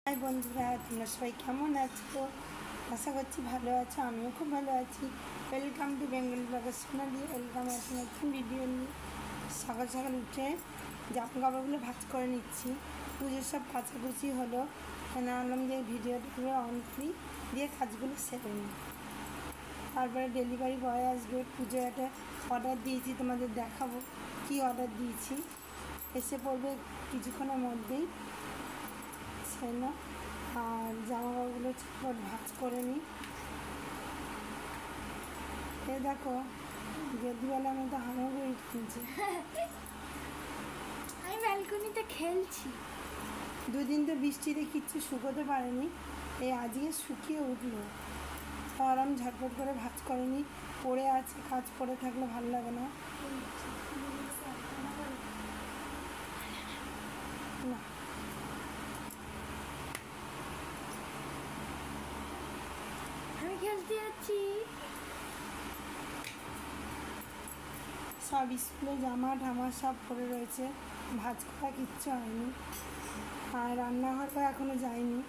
High বন্ধুরা, তোমরা সবাই কেমন আছো? আশা করছি ভালো আছো। আমিও খুব ভালো আছি। Welcome to Bengal blogger Sonali. Welcome একটা নতুন ভিডিও নিয়ে। সকাল সকাল উঠে জামা কাপড়গুলো ভাঁজ করে নিচ্ছি। পুজোর সব কাচাকুচি হলো, আনলাম যে ভিডিওটা অন করি, দিয়ে কাজগুলো সেরে নিই। তারপরে ডেলিভারি বয় আসবে। পুজোর একটা অর্ডার দিয়েছি, তোমাদের দেখাবো কি অর্ডার দিয়েছি। এসে পড়বে কিছুক্ষণের মধ্যেই। না, আর জামা কাপড়গুলো ঝটপট ভাঁজ করে নিই। এ দেখো, গেদুবেলা আমি তো হামাগুড়ি কিনছি। আমি ব্যালকনিতে খেলছি। দুদিন তো বৃষ্টিতে কিচ্ছু শুকোতে পারেনি, এই আজকে শুকিয়ে উঠলো। আর আমি ঝটপট করে ভাঁজ করে নিই। পড়ে আছে, কাজ পড়ে থাকলে ভালো লাগে না। আমি খেলতে যাচ্ছি। সব স্কুলে জামা ঠামা সব পরে রয়েছে, ভাঁজ করা কিচ্ছু হয়নি। আর রান্নাঘরটা এখনও যায়নি,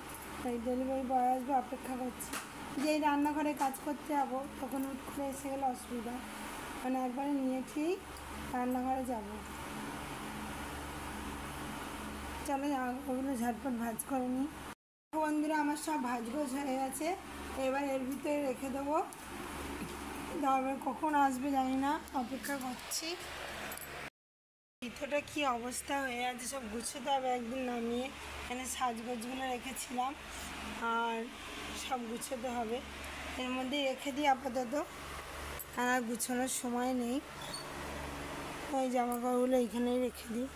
তাই ডেলিভারি বয় আসবে, অপেক্ষা করছি। যেই রান্নাঘরে কাজ করতে যাবো তখন উঠ করে এসে গেলে অসুবিধা, মানে একবারে নিয়েছেই রান্নাঘরে যাব। চলো ওগুলো ঝটপট ভাঁজ করে নিই। বন্ধুরা, আমার সব ভাজগোজ হয়ে গেছে, এবার এর ভিতরে রেখে দেবো। তারপরে কখন আসবে জানি না, অপেক্ষা করছি। ভিতরটা কি অবস্থা হয়ে আছে, সব গুছোতে হবে একদিন নামিয়ে। এখানে সাজগোজগুলো রেখেছিলাম, আর সব গুছোতে হবে। এর মধ্যে রেখে দিই আপাতত, আর গুছোনোর সময় নেই। ওই জামা কাপড়গুলো এইখানেই রেখে দিই।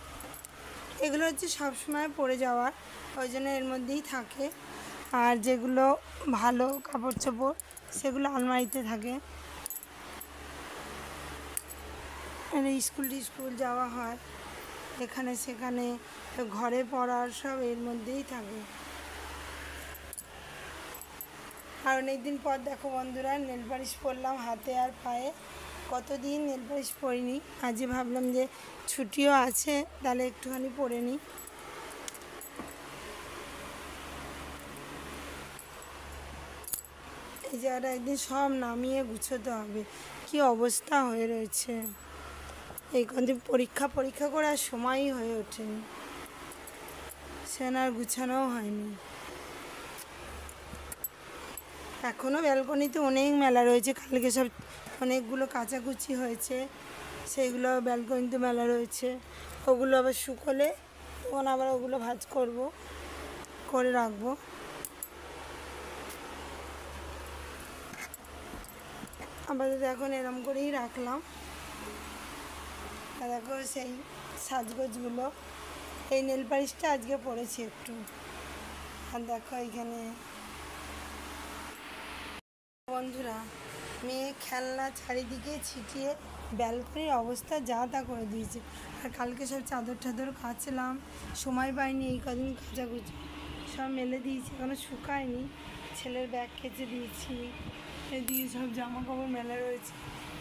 এগুলো হচ্ছে সবসময় পরে যাওয়ার, ওই জন্য এর মধ্যেই থাকে। আর যেগুলো ভালো কাপড় চোপড় সেগুলো আলমারিতে থাকে। স্কুল যাওয়া হয়, এখানে সেখানে ঘরে পড়ার সব এর মধ্যেই থাকে। আর অনেকদিন পর দেখো বন্ধুরা, নেল পালিশ পরলাম হাতে আর পায়ে। কতদিন নেল পালিশ পরিনি, আজকে ভাবলাম যে ছুটিও আছে, তাহলে একটুখানি পরে নিই। এই জায়গাটা একদিন সব নামিয়ে গুছোতে হবে, কি অবস্থা হয়ে রয়েছে। এই কদিন পরীক্ষা করে আর সময়ই হয়ে ওঠেনি, সে আর গুছানোও হয়নি। এখনও ব্যালকনিতে অনেক মেলা রয়েছে, কালকে সব অনেকগুলো কাচাকুচি হয়েছে, সেইগুলো ব্যালকনিতে মেলা রয়েছে। ওগুলো আবার শুকোলে তখন আবার ওগুলো ভাঁজ করে রাখবো। আপাতত এখন এরম করেই রাখলাম। আর দেখো সেই সাজগোজগুলো, এই নেল পালিশটা আজকে পরেছি একটু। আর দেখো এইখানে বন্ধুরা, মেয়ে খেলনা চারিদিকে ছিটিয়ে ব্যালকনির অবস্থা যা তা করে দিয়েছে। আর কালকে সব চাদর টাদর কাচলাম, সময় পাইনি। এই কদিন কাচাকুচি সব মেলে দিয়েছি, এখনো শুকায়নি। ছেলের ব্যাগ কেচে দিয়েছি, এদিকে সব জামা কাপড় মেলা রয়েছে,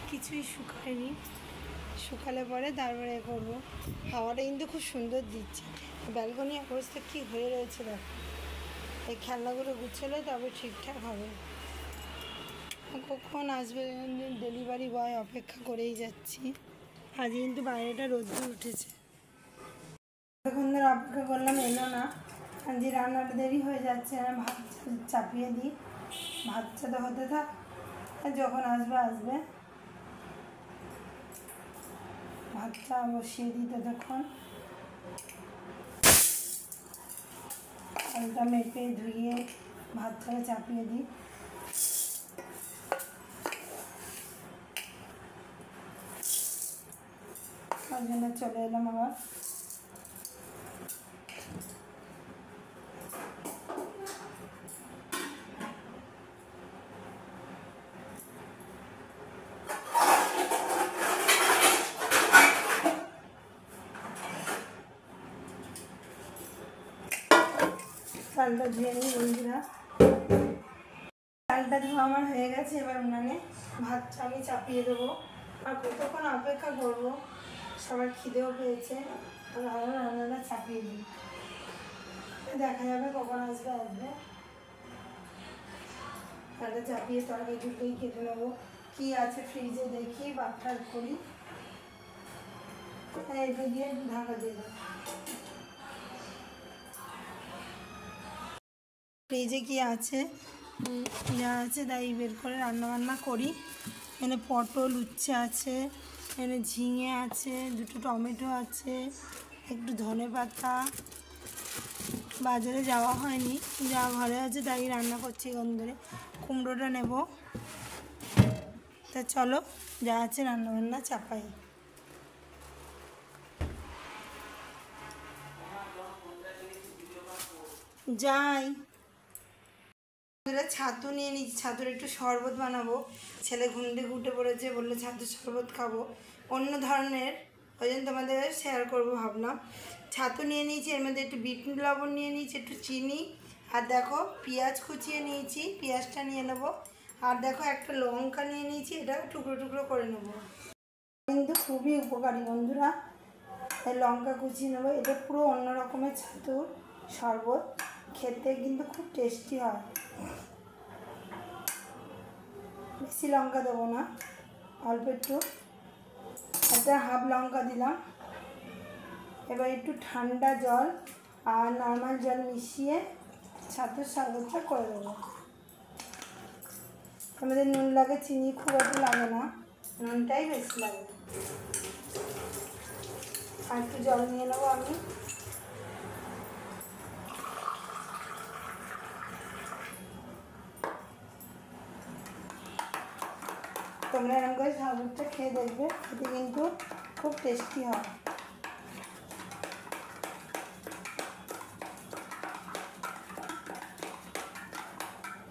কিছুই শুকায়নি। শুকালে পরে তারপরে করবো। হাওয়াটা কিন্তু খুব সুন্দর দিচ্ছে। ব্যালকনির অবস্থা কী হয়ে রয়েছে দেখো। এই খেলনাগুলো গুছালে তবে ঠিকঠাক হবে। কখন আসবে ডেলিভারি বয়, অপেক্ষা করেই যাচ্ছি। আজ কিন্তু বাইরেটা রোদ্দুর উঠেছে, তখন ধরে অপেক্ষা করলাম, এলো না। আজকে রান্নাটা দেরি হয়ে যাচ্ছে, আমি ভাত চাপিয়ে দিই, ভাতটা তো হতে থাক, যখন আসবে। ভাতটা বসিয়ে দিই ততক্ষণ। আলুটা মেপে ধুয়ে ভাতটাকে চাপিয়ে দিই। তার জন্য চলে এলাম আবার। চালটা ধুয়ে নিই বন্ধুরা। চালটা ধোয়া আমার হয়ে গেছে, এবার উনানে ভাতটা আমি চাপিয়ে দেবো। আর কতক্ষণ অপেক্ষা করবো, সবার খিদেও পেয়েছে। আর রান্নাটা চাপিয়ে দিই। দেখা যাবে কখন আসবে আসবে। তাহলে চাপিয়ে তরকারি দুটোই কেটে নেবো। কী আছে ফ্রিজে দেখি বাটার করি। এটা দিয়ে ঢাকা দিয়ে দেবো। ফ্রিজে কি আছে যা আছে তাই বের করে রান্নাবান্না করি। এখানে পটল উচ্ছে আছে, এখানে ঝিঙে আছে, দুটো টমেটো আছে, একটু ধনেপাতা। বাজারে যাওয়া হয়নি, যা ঘরে আছে তাই রান্না করছি এখন ধরে। কুমড়োটা নেব। তা চলো যা আছে রান্নাবান্না চাপাই। যাই ছাতু নিয়ে নিচ্ছি, ছাতুর একটু শরবত বানাবো। ছেলে ঘুম থেকে উঠে পড়েছে, বললো ছাতুর শরবত খাবো, অন্য ধরনের, ওই জন্য তোমাদের শেয়ার করবো ভাবলাম। ছাতু নিয়ে নিয়েছি, এর মধ্যে একটু বিট লবণ নিয়ে নিয়েছি, একটু চিনি, আর দেখো পেঁয়াজ কুচিয়ে নিয়েছি, পেঁয়াজটা নিয়ে নেবো। আর দেখো একটা লঙ্কা নিয়ে নিয়েছি, এটা টুকরো টুকরো করে নেবো। কিন্তু খুবই উপকারী বন্ধুরা, এই লঙ্কা কুচিয়ে নেবো। এটা পুরো অন্য রকমের ছাতুর শরবত, খেতে কিন্তু খুব টেস্টি হয়। বেশি লঙ্কা দেবো না, অল্প একটু, একটা হাফ লঙ্কা দিলাম। এবার একটু ঠান্ডা জল আর নর্মাল জল মিশিয়ে ছাতুর শরবতটা করে দেবো। আমাদের নুন লাগে, চিনি খুব একটা লাগে না, নুনটাই বেশি লাগে। আর একটু জল নিয়ে নেবো আমি। তোমরা এরকম করে শরবতটা খেয়ে দেখবে, খেতে কিন্তু খুব টেস্টি হয়।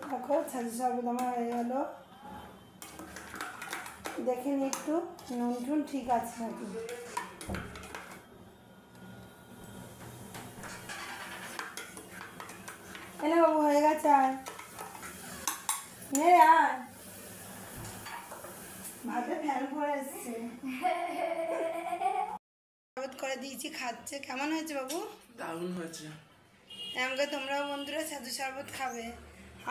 দেখো ছাতুর শরবত আমার হয়ে গেল। দেখে নি একটু নুন টুন ঠিক আছে নাকি। এনে বাবু হয়ে গেছে, আর নে আর ভাতে ফ্যান করে এসছে। শরবত করে দিয়েছি, খাচ্ছে। কেমন হয়েছে বাবু? দারুণ হয়েছে। এমনকি তোমরাও বন্ধুরা ছাতু শরবত খাবে।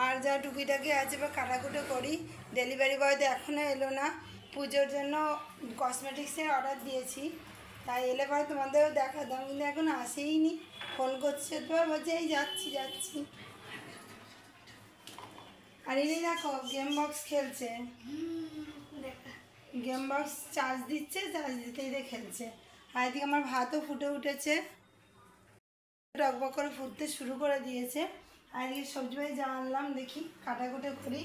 আর যা টুকিটাকি আছে বা কাটাকুটো করি, ডেলিভারি বয় তো এখনও এলো না। পুজোর জন্য কসমেটিক্সের অর্ডার দিয়েছি, তাই এলে পরে তোমাদেরও দেখাতাম, কিন্তু এখন আসেই নি। ফোন করছে তো, বলছে এই যাচ্ছি যাচ্ছি। আর এই দেখো গেম বক্স খেলছে, গেম বক্স চার্জ দিচ্ছে, চার্জ দিতেই দিয়ে খেলছে। আর এদিকে আমার ভাতও ফুটে উঠেছে, টকবক করে ফুটতে শুরু করে দিয়েছে। আর এদিকে সবজি ভাই যা আনলাম দেখি কাটাকুটো করি,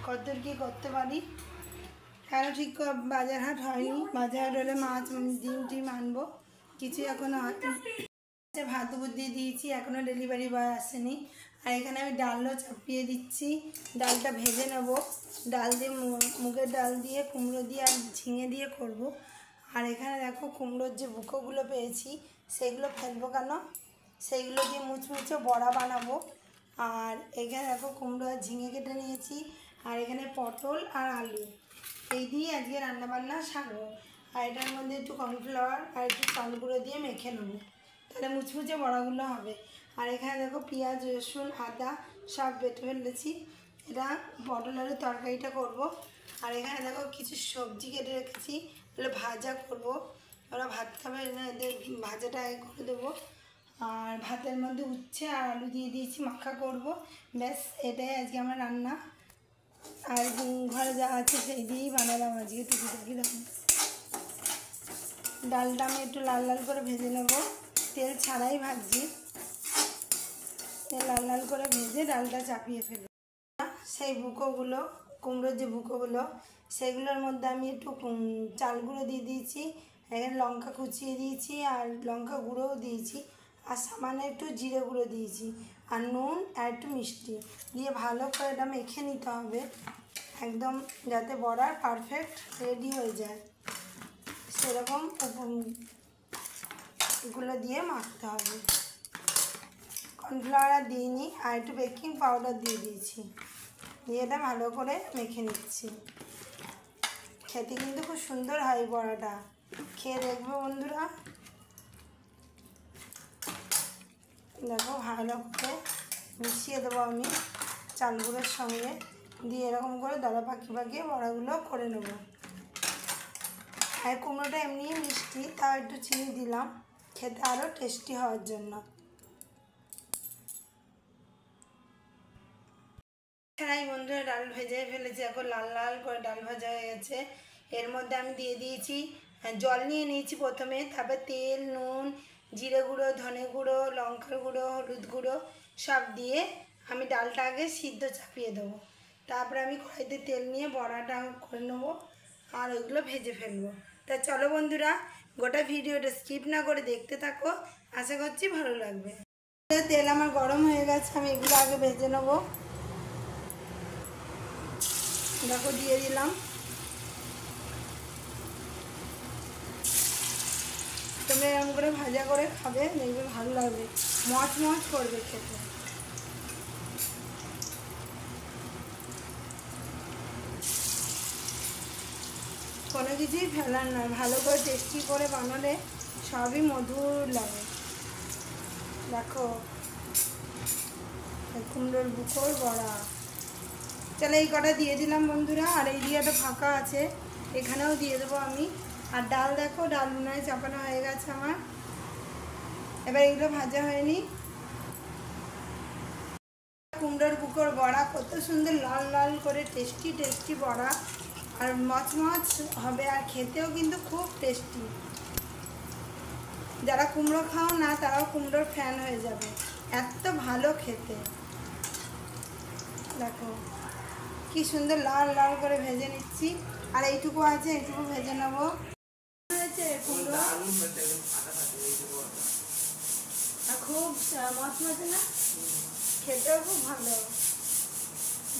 কতদূর কী করতে পারি। কেন ঠিক বাজার হাট হয়নি, বাজার হাট হলে মাছ ডিম টিম আনবো, কিছুই এখনও হয়নি। ভাত দিয়ে দিয়েছি, এখনও ডেলিভারি বয় আসেনি। আর এখানে আমি ডালও চাপিয়ে দিচ্ছি, ডালটা ভেজে নেব। ডাল দিয়ে মুগের ডাল দিয়ে, কুমড়ো দিয়ে আর ঝিঙে দিয়ে করব। আর এখানে দেখো কুমড়োর যে বুকোগুলো পেয়েছি, সেগুলো ফেলবো কেন, সেইগুলো দিয়ে মুচমুচে বড়া বানাবো। আর এখানে দেখো কুমড়ো আর ঝিঙে কেটে নিয়েছি, আর এখানে পটল আর আলু, এই দিয়ে আজকে রান্নাবান্না সারবো। আর এটার মধ্যে একটু কর্নফ্লাওয়ার আর একটু চাল গুঁড়ো দিয়ে মেখে নেবো, তাহলে মুচমুচে বড়াগুলো হবে। আর এখানে দেখো পেঁয়াজ রসুন আদা সব বেটে ফেলেছি, এটা পটল আলুর তরকারিটা করব। আর এখানে দেখো কিছু সবজি কেটে রেখেছি, তাহলে ভাজা করব। ওরা ভাত খাবে, এদের ভাজাটা করে দেবো। আর ভাতের মধ্যে উচ্ছে আর আলু দিয়ে দিয়েছি, মাখা করব। ব্যাস এটাই আজকে আমার রান্না। আর ঘরে যা আছে সেই দিয়েই বানালাম আজকে টুকিটাকি। দেখুন ডালটা আমি একটু লাল লাল করে ভেজে নেব, তেল ছাড়াই ভাজছি। তেল লাল লাল করে ভেজে ডালটা চাপিয়ে ফেলব। সেই বুকোগুলো, কুমড়োর যে বুকোগুলো, সেগুলোর মধ্যে আমি একটু চাল গুঁড়ো দিয়ে দিয়েছি, এখানে লঙ্কা কুচিয়ে দিয়েছি আর লঙ্কা গুঁড়োও দিয়েছি, আর সামান্য একটু জিরে গুঁড়ো দিয়েছি, আর নুন আর একটু মিষ্টি দিয়ে ভালো করে এটা মেখে নিতে হবে, একদম যাতে বড়ার পারফেক্ট রেডি হয়ে যায়, সেরকম এগুলো দিয়ে মাখতে হবে। কর্নফ্লাওয়ার আর দিইনি, আর একটু বেকিং পাউডার দিয়ে দিয়েছি, দিয়ে এটা ভালো করে মেখে নিচ্ছি। খেতে কিন্তু খুব সুন্দর হয় বড়াটা, খেয়ে দেখবে বন্ধুরা। দেখো ভালো করে মিশিয়ে দেবো আমি চালগুলোর সঙ্গে, দিয়ে এরকম করে দলা পাকিয়ে বড়াগুলো করে নেব। আর কুমড়োটা এমনি মিষ্টি, তাও একটু চিনি দিলাম খেতে আরও টেস্টি হওয়ার জন্য। এছাড়াই বন্ধুরা ডাল ভেজে ফেলেছি, এখন লাল লাল করে ডাল ভাজা হয়ে গেছে। এর মধ্যে আমি দিয়ে দিয়েছি জল নিয়ে নিয়েছি প্রথমে, তারপর তেল, নুন, জিরে গুঁড়ো, ধনে গুঁড়ো, লঙ্কার গুঁড়ো, হলুদ গুঁড়ো সব দিয়ে আমি ডালটা আগে সিদ্ধ চাপিয়ে দেবো। তারপরে আমি কড়াইতে তেল নিয়ে বড়াটা করে নেবো আর ওইগুলো ভেজে ফেলবো। তা চলো বন্ধুরা, গোটা ভিডিওটা স্কিপ না করে দেখতে থাকো, আশা করছি ভালো লাগবে। তেল আমার গরম হয়ে গেছে, আমি এগুলো আগে ভেজে নেবো। দেখো দিয়ে দিলাম। তোমরা এরকম করে ভাজা করে খাবে, দেখবে ভালো লাগবে, মচ করবে খেতে। কোনো কিছুই ফেলার নয়, ভালো করে টেস্টি করে বানালে সবই মধুর লাগে। দেখো কুমড়োর বুকোর বড়া। তাহলে এই কটা দিয়ে দিলাম বন্ধুরা, আর এই দিয়েটা ফাঁকা আছে, এখানেও দিয়ে দেবো আমি। আর ডাল দেখো, ডাল উনায় চাপানো হয়ে গেছে আমার। এবার এগুলো ভাজা হয়নি। কুমড়োর বুকোর বড়া কত সুন্দর লাল লাল করে টেস্টি বড়া, আর মচ হবে, আর খেতেও কিন্তু খুব টেস্টি। যারা কুমড়ো খাও না তারাও কুমড়োর ফ্যান হয়ে যাবে, এত ভালো খেতে। দেখো কি সুন্দর লাল লাল করে ভেজে নিচ্ছি, আর এইটুকু আছে, এইটুকু ভেজে নেবো। কুমড়ো খুব মচমচে না, খেতেও খুব ভালো।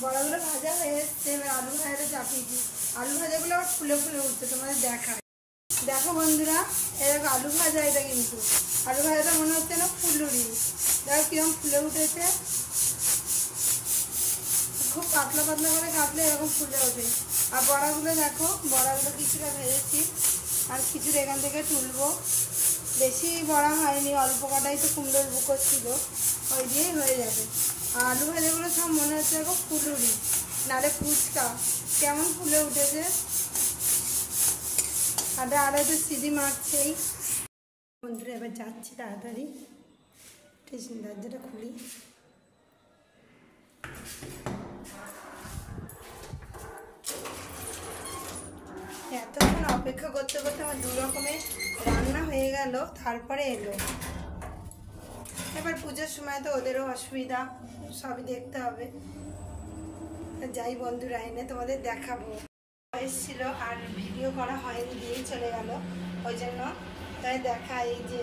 বড়াগুলো ভাজা হয়ে এসছে, এবার আলু ভাজাটা চাপিয়েছি। আলু ভাজাগুলো আবার ফুলে উঠছে, তোমাদের দেখায়। দেখো বন্ধুরা, এরকম আলু ভাজা, এটা কিন্তু আলু ভাজাটা মনে হচ্ছে না ফুলুরি। দেখো কিরকম ফুলে উঠেছে, খুব পাতলা করে কাটলে এরকম ফুলে ওঠে। আর বড়াগুলো দেখো, বড়াগুলো কিছুটা ভেজেছি, আর কিছুটা এখান থেকে তুলবো। বেশি বড়া হয়নি, অল্প কটাই তো কুমড়োর বুকো ছিল, ওই দিয়েই হয়ে যাবে। আর আলু ভাজাগুলো সব মনে হচ্ছে এরকম ফুলুরি, নাহলে ফুচকা, কেমন ফুলে উঠেছে। আর একটু সিঁড়ি মারছেই। বন্ধুরা এবার যাচ্ছি তাড়াতাড়ি, দরজাটা খুলি। এতক্ষণ অপেক্ষা করতে আমার 2 রকমের রান্না হয়ে গেল, তারপরে এলো। এবার পুজোর সময় তো ওদেরও অসুবিধা, সবই দেখতে হবে। যাই বন্ধুরা, এনে তোমাদের দেখাবো। এসেছিল আর ভিডিও করা হয়নি, দিয়েই চলে গেল, ওই জন্য তাই দেখা। এই যে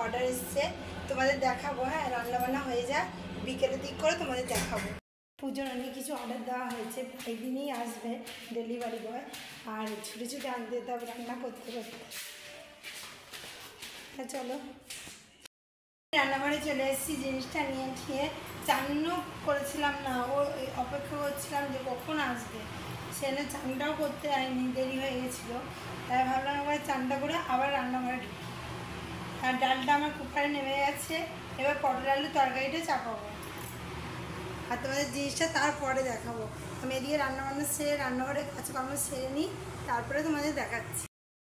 অর্ডার এসছে, তোমাদের দেখাবো। হ্যাঁ, রান্নাবান্না হয়ে যায়, বিকেলের দিক করে তোমাদের দেখাবো। পুজোর অনেক কিছু অর্ডার দেওয়া হয়েছে, এই দিনই আসবে ডেলিভারি বয়, আর ছুটে আনতে যেতে হবে রান্না করতে। চলো, রান্নাঘরে চলে এসেছি, জিনিসটা নিয়ে খেয়ে চানও করেছিলাম না, ও অপেক্ষা করছিলাম যে কখন আসবে। সেখানে চানটাও করতে আইনি, দেরি হয়ে গেছিলো, তাই ভাবলাম একবার চানটা করে আবার রান্নাঘরে ঢুকি। আর ডালটা আমার কুকারে নেমে গেছে, এবার পটল আলু তরকারিটা চাপাবো, আর তোমাদের জিনিসটা তারপরে দেখাবো। আমি এদিকে রান্নাবান্না সেরে রান্নাঘরে কাজকর্ম সেরে নিই, তারপরে তোমাদের দেখাচ্ছি।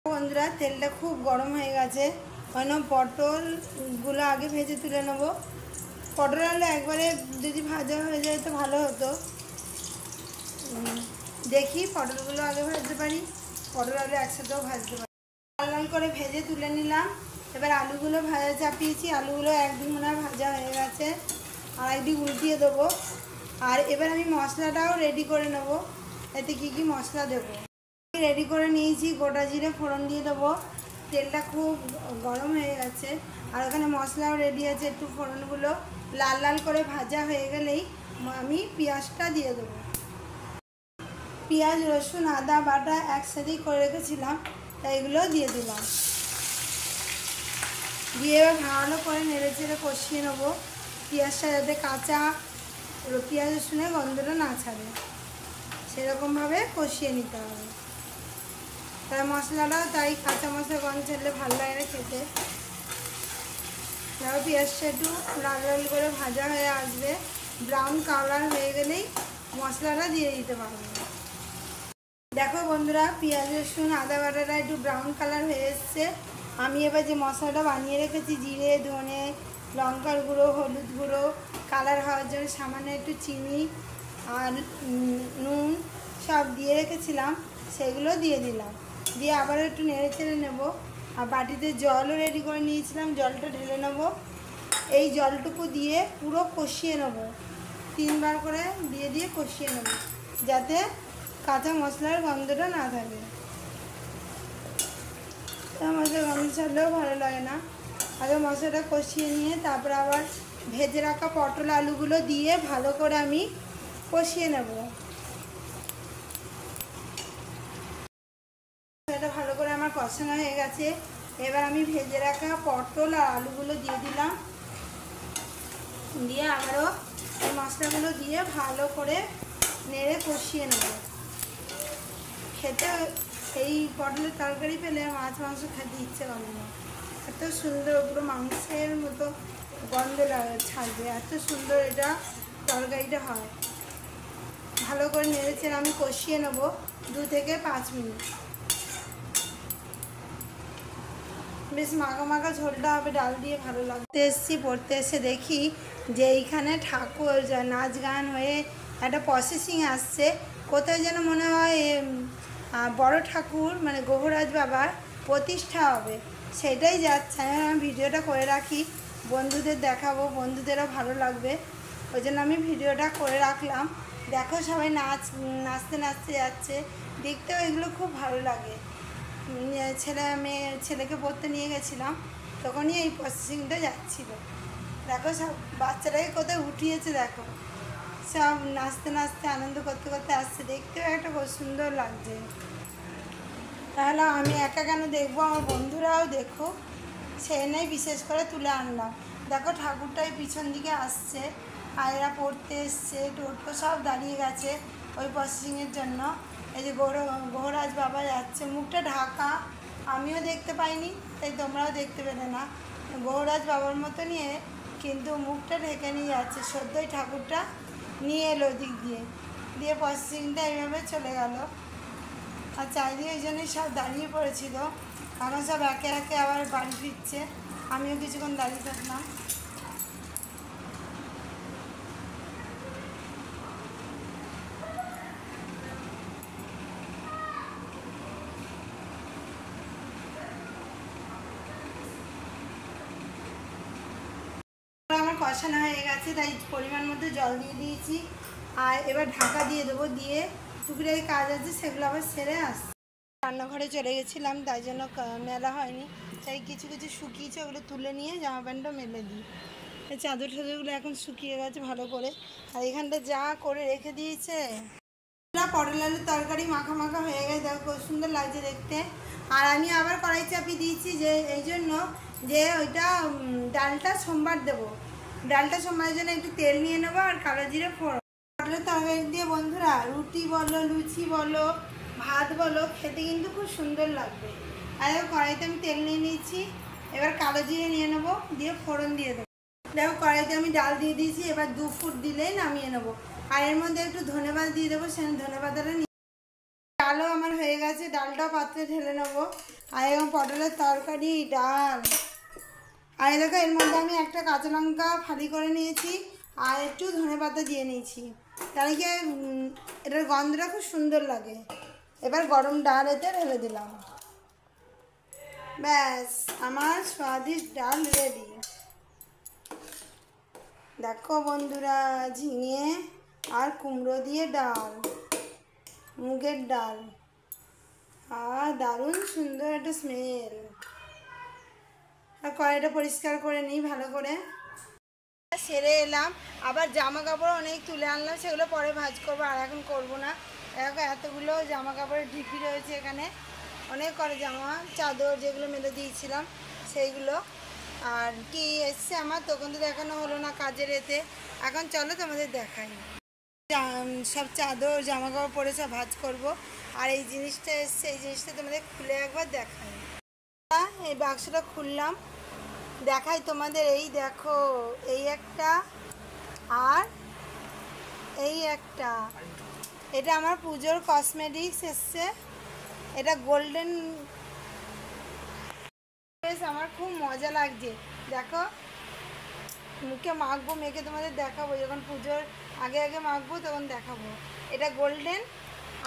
বন্ধুরা, তেলটা খুব গরম হয়ে গেছে, কেন পটলগুলো আগে ভেজে তুলে নেবো। পটল আলু একবারে যদি ভাজা হয়ে যায় তো ভালো হতো। দেখি পটলগুলো আগে ভাজতে পারি, পটল আলু একসাথেও ভাজতে পারি। লাল লাল করে ভেজে তুলে নিলাম। এবার আলুগুলো ভাজা চাপিয়েছি, আলুগুলো একদিন মনে হয় ভাজা হয়ে গেছে, আর একদিন উল্টিয়ে দেবো। আর এবার আমি মশলাটাও রেডি করে নেব, এতে কী মশলা দেবো রেডি করে নিয়েছি। গোটা জিরে ফোড়ন দিয়ে দেবো, তেলটা খুব গরম হয়ে গেছে, আর ওখানে মশলাও রেডি আছে। একটু ফোড়নগুলো লাল লাল করে ভাজা হয়ে গেলেই আমি পেঁয়াজটা দিয়ে দেবো। পেঁয়াজ, রসুন, আদা বাটা একসাথেই করে রেখেছিলাম, তাই এগুলো দিয়ে দিলাম। দিয়ে এবার ভালো করে নেড়ে চেড়ে কষিয়ে নেবো, পেঁয়াজটা যাতে কাঁচা পেঁয়াজ রসুনের গন্ধটা না ছাড়ে, সেরকমভাবে কষিয়ে নিতে হবে। তাই মশলাটাও তাই, কাঁচা মশলা গন্ধ ছাড়লে ভালো লাগে না খেতে। তারপর পেঁয়াজটা একটু লাল লাল করে ভাজা হয়ে আসবে, ব্রাউন কালার হয়ে গেলেই মশলাটা দিয়ে দিতে পারবো। দেখো বন্ধুরা, পেঁয়াজ রসুন আদা বাটাটা একটু ব্রাউন কালার হয়ে এসছে। আমি এবার যে মশলাটা বানিয়ে রেখেছি, জিরে ধনে লঙ্কার গুঁড়ো হলুদ গুঁড়ো কালার হওয়ার জন্য সামান্য একটু চিনি আর নুন সব দিয়ে রেখেছিলাম, সেগুলো দিয়ে দিলাম। দিয়ে আবার একটু নেড়ে চেড়ে নেবো। আর বাটিতে জলও রেডি করে নিয়েছিলাম, জলটা ঢেলে নেবো। এই জলটুকু দিয়ে পুরো কষিয়ে নেবো, 3 বার করে দিয়ে কষিয়ে নেবো, যাতে কাঁচা মশলার গন্ধটা না থাকে। মশলার গন্ধ ছাড়লেও ভালো লাগে না। আগে মশলাটা কষিয়ে নিয়ে তারপর আবার ভেজে রাখা পটল আলুগুলো দিয়ে ভালো করে আমি কষিয়ে নেব। এটা ভালো করে আমার কষানো হয়ে গেছে। এবার আমি ভেজে রাখা পটল আর আলুগুলো দিয়ে দিলাম, দিয়ে আবারও এই মশলাগুলো দিয়ে ভালো করে নেড়ে কষিয়ে নেব। খেতে এই পটলের তরকারি পেলে মাছ মাংস খেতে ইচ্ছে করে না, এত সুন্দর পুরো মাংসের মতো গন্ধ ছাড়বে, এত সুন্দর এটা তরকারিটা হয়। ভালো করে নেড়েছে আমি কষিয়ে নেব 2 থেকে 5 মিনিট। বেশ মাখা মাখা ঝোলটা হবে, ডাল দিয়ে ভালো লাগতে এসেছি, পড়তে এসে দেখি যে এইখানে ঠাকুর নাচ গান হয়ে একটা প্রসেসিং আসছে। কোথায় যেন মনে হয় বড় ঠাকুর মানে গহরাজ বাবার প্রতিষ্ঠা হবে, সেটাই যাচ্ছে। আমি ভিডিওটা করে রাখি, বন্ধুদের দেখাবো, বন্ধুদেরও ভালো লাগবে, ওই জন্য আমি ভিডিওটা করে রাখলাম। দেখো সবাই নাচতে নাচতে যাচ্ছে, দেখতেও এগুলো খুব ভালো লাগে। ছেলেকে পড়তে নিয়ে গেছিলাম, তখনই এই প্রসেসিংটা যাচ্ছিল। দেখো সব বাচ্চারাই কোথায় উঠিয়েছে, দেখো সব নাচতে নাচতে আনন্দ করতে করতে আসছে, দেখতেও একটা খুব সুন্দর লাগছে। তাহলে আমি একা কেন দেখবো, আমার বন্ধুরাও দেখো, সেই নেই বিশেষ করে তুলে আনলাম। দেখো ঠাকুরটাই পিছন দিকে আসছে, আর এরা পড়তে এসছে, টোটো সব দাঁড়িয়ে গেছে ওই প্রসেসিংয়ের জন্য। এই যে গহরাজ বাবা যাচ্ছে, মুখটা ঢাকা, আমিও দেখতে পাইনি, তাই তোমরাও দেখতে পেলে না। গহরাজ বাবার মতো নিয়ে কিন্তু মুখটা ঢেকে নিয়ে যাচ্ছে, সদ্যই ঠাকুরটা নিয়ে এলো দিক দিয়ে প্রসেসিংটা এইভাবে চলে গেল। আর চারিদিকে ওই জন্যই সব দাঁড়িয়ে পড়েছিল। এখন সব একে একে আবার বাড়ি ফিরছে, আমিও কিছুক্ষণ দাঁড়িয়ে থাকলাম। আমার কষানো হয়ে গেছে, তাই পরিমাণ মতো জল দিয়ে দিয়েছি। আর এবার ঢাকা দিয়ে দেবো, দিয়ে টুকটাকি কাজ আছে সেগুলো আবার সেরে আসছে। রান্নাঘরে চলে গেছিলাম, তাই জন্য মেলা হয়নি, তাই কিছু কিছু শুকিয়েছে, ওগুলো তুলে নিয়ে জামা প্যান্টটা মেলে দিই। এই চাদর টাদরগুলো এখন শুকিয়ে গেছে ভালো করে। আর এখানটা যা করে রেখে দিয়েছে, পটল আলুর তরকারি মাখা মাখা হয়ে গেছে, দেখো খুব সুন্দর লাগছে দেখতে। আর আমি আবার কড়াই চাপিয়ে দিয়েছি, যে এই জন্য যে ওইটা ডালটা সোমবার দেবো, ডালটা সোমবারের জন্য একটু তেল নিয়ে নেবো আর কালো জিরে ফোড়ন। পটলের তরকারি দিয়ে বন্ধুরা রুটি বলো, লুচি বলো, ভাত বলো, খেতে কিন্তু খুব সুন্দর লাগবে। আর কড়াইতে আমি তেল নিয়ে নিয়েছি, এবার কালো জিরে নিয়ে নেবো, দিয়ে ফোড়ন দিয়ে দেবো। দেখো কড়াইতে আমি ডাল দিয়ে দিয়েছি, এবার 2 ফুট দিলেই নামিয়ে নেবো। আর এর মধ্যে একটু ধনেপাতা দিয়ে দেবো, সে ধনেপাতাটা নিয়ে। ডালও আমার হয়ে গেছে, ডালটাও পাত্রে ঢেলে নেবো। আর এবং পটলের তরকারি, ডাল, আর দেখো এর মধ্যে আমি একটা কাঁচা লঙ্কা ফালি করে নিয়েছি, আর একটু ধনেপাতা দিয়ে নিয়েছি, তাহলে কি এটার গন্ধটা খুব সুন্দর লাগে। এবার গরম ডাল এতে ঢেলে দিলাম, ব্যাস আমার স্বাদিষ্ট ডাল রেডি। দেখো বন্ধুরা, ঝিঙে আর কুমড়ো দিয়ে ডাল, মুগের ডাল, আর দারুণ সুন্দর একটা স্মেল। আর কড়াইটা পরিষ্কার করে নিই ভালো করে। সেরে এলাম, আবার জামা কাপড় অনেক তুলে আনলাম, সেগুলো পরে ভাঁজ করবো, আর এখন করবো না। এখন এতগুলো জামা কাপড়ের ঢিপি রয়েছে এখানে, অনেক করে জামা চাদর যেগুলো মেলে দিয়েছিলাম সেইগুলো। আর কি এসছে আমার, তখন তো দেখানো হলো না কাজের এতে। এখন চলো তোমাদের দেখাই, সব চাদর জামা কাপড় পরে সব ভাঁজ করবো। আর এই জিনিসটা এসছে, এই জিনিসটা তোমাদের খুলে একবার দেখাই। এই বাক্সটা খুললাম, দেখাই তোমাদের, এই দেখো, এই একটা আর এই একটা, এটা আমার পুজোর কসমেটিক্স এসছে, এটা গোল্ডেন। আমার খুব মজা লাগছে, দেখো মুখে মাখবো, মেখে তোমাদের দেখাবো, যখন পুজোর আগে আগে মাখবো তখন দেখাবো। এটা গোল্ডেন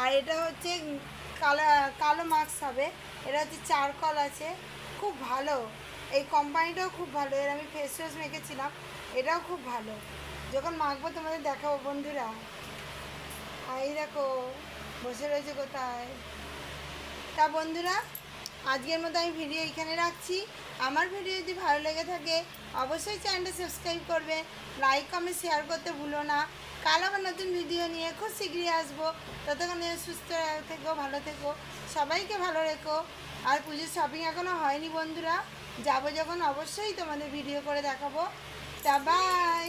আর এটা হচ্ছে কালো, কালো মাস্ক হবে। এটা হচ্ছে চারকল আছে, খুব ভালো, এই কোম্পানিটাও খুব ভালো। এর আমি ফেস ওয়াশ মেখেছিলাম, এটাও খুব ভালো। যখন মাখবো তোমাদের দেখাবো বন্ধুরা। আর এই দেখো বসে রয়েছে কোথায়। তা বন্ধুরা, আজকের মতো আমি ভিডিও এখানে রাখছি। আমার ভিডিও যদি ভালো লেগে থাকে অবশ্যই চ্যানেলটা সাবস্ক্রাইব করবে, লাইক কমেন্ট শেয়ার করতে ভুলো না। কাল আবার নতুন ভিডিও নিয়ে খুব শীঘ্রই আসবো। ততক্ষণ সুস্থ থেকো, ভালো থেকো, সবাইকে ভালো রেখো। আর পুজোর শপিং এখনও হয়নি বন্ধুরা, যাবো যখন অবশ্যই তোমাদের ভিডিও করে দেখাবো। তা বাই।